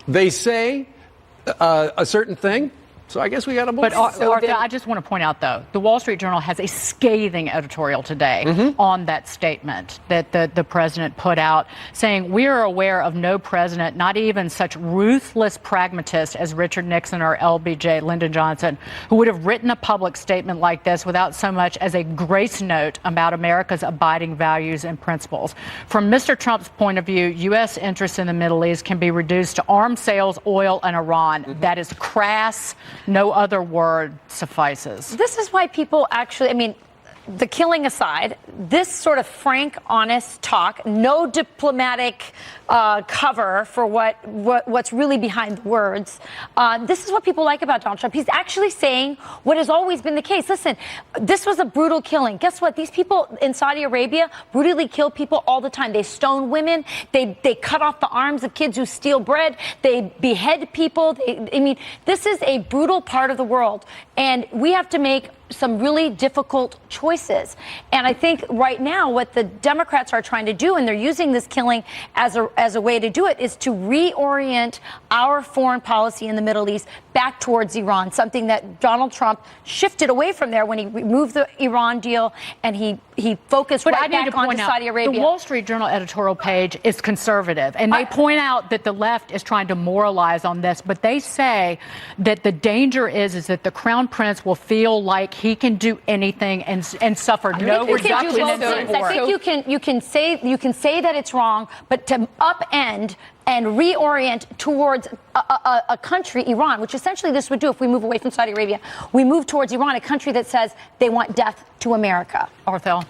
They say a certain thing. So I guess we got to believe. But Arthur, I just want to point out, though, the Wall Street Journal has a scathing editorial today on that statement that the president put out, saying we are aware of no president, not even such ruthless pragmatist as Richard Nixon or LBJ, Lyndon Johnson, who would have written a public statement like this without so much as a grace note about America's abiding values and principles. From Mr. Trump's point of view, U.S. interests in the Middle East can be reduced to arms sales, oil, and Iran. That is crass. No other word suffices. This is why people actually, I mean, the killing aside, this sort of frank, honest talk, no diplomatic cover for what's really behind the words. This is what people like about Donald Trump. He's actually saying what has always been the case. Listen, this was a brutal killing. Guess what? These people in Saudi Arabia brutally kill people all the time. They stone women. They cut off the arms of kids who steal bread. They behead people. I mean, this is a brutal part of the world, and we have to make some really difficult choices. And I think right now what the Democrats are trying to do, and they're using this killing as a way to do it, is to reorient our foreign policy in the Middle East back towards Iran, something that Donald Trump shifted away from there when he removed the Iran deal and he focused right back onto Saudi Arabia. The Wall Street Journal editorial page is conservative, and they point out that the left is trying to moralize on this, but they say that the danger is that the Crown Prince will feel like he can do anything and suffer no reduction in support. I think you can say that it's wrong, but to upend and reorient towards a country, Iran, which essentially this would do if we move away from Saudi Arabia. We move towards Iran, a country that says they want death to America. Arthur.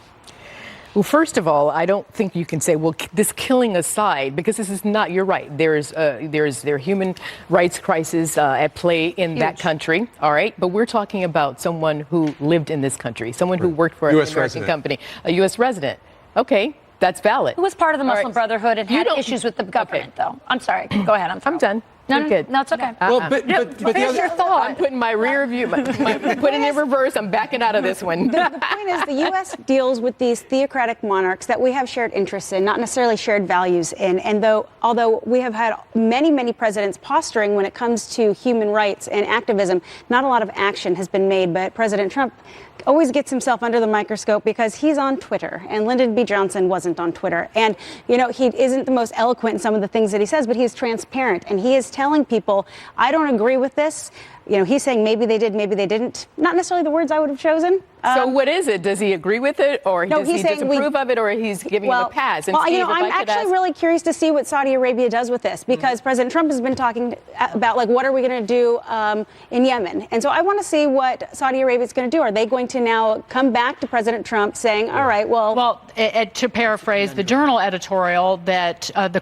Well, first of all, I don't think you can say, well, this killing aside, because this is not, you're right. There are human rights crisis at play in that country. All right. But we're talking about someone who lived in this country, someone who worked for an American company, a U.S. resident. OK, that's valid. Who was part of the Muslim Brotherhood and had issues with the government, though. I'm sorry. Go ahead. I'm done. No, good. No, it's okay. Well, but finish your thought. I'm putting my rear view, putting it in reverse. I'm backing out of this one. The point is the U.S. deals with these theocratic monarchs that we have shared interests in, not necessarily shared values in. And although we have had many, many presidents posturing when it comes to human rights and activism, not a lot of action has been made. But President Trump always gets himself under the microscope because he's on Twitter, and Lyndon B. Johnson wasn't on Twitter. And, you know, he isn't the most eloquent in some of the things that he says, but he's transparent, and he is telling people, I don't agree with this. You know, he's saying maybe they did, maybe they didn't. Not necessarily the words I would have chosen. So what is it? Does he agree with it, or does he disapprove of it, or he's giving him a pass? And well, Steve, you know, I'm actually really curious to see what Saudi Arabia does with this, because President Trump has been talking about, like, what are we going to do in Yemen? And so I want to see what Saudi Arabia is going to do. Are they going to now come back to President Trump saying, all right, well... Well, to paraphrase the Journal editorial, that the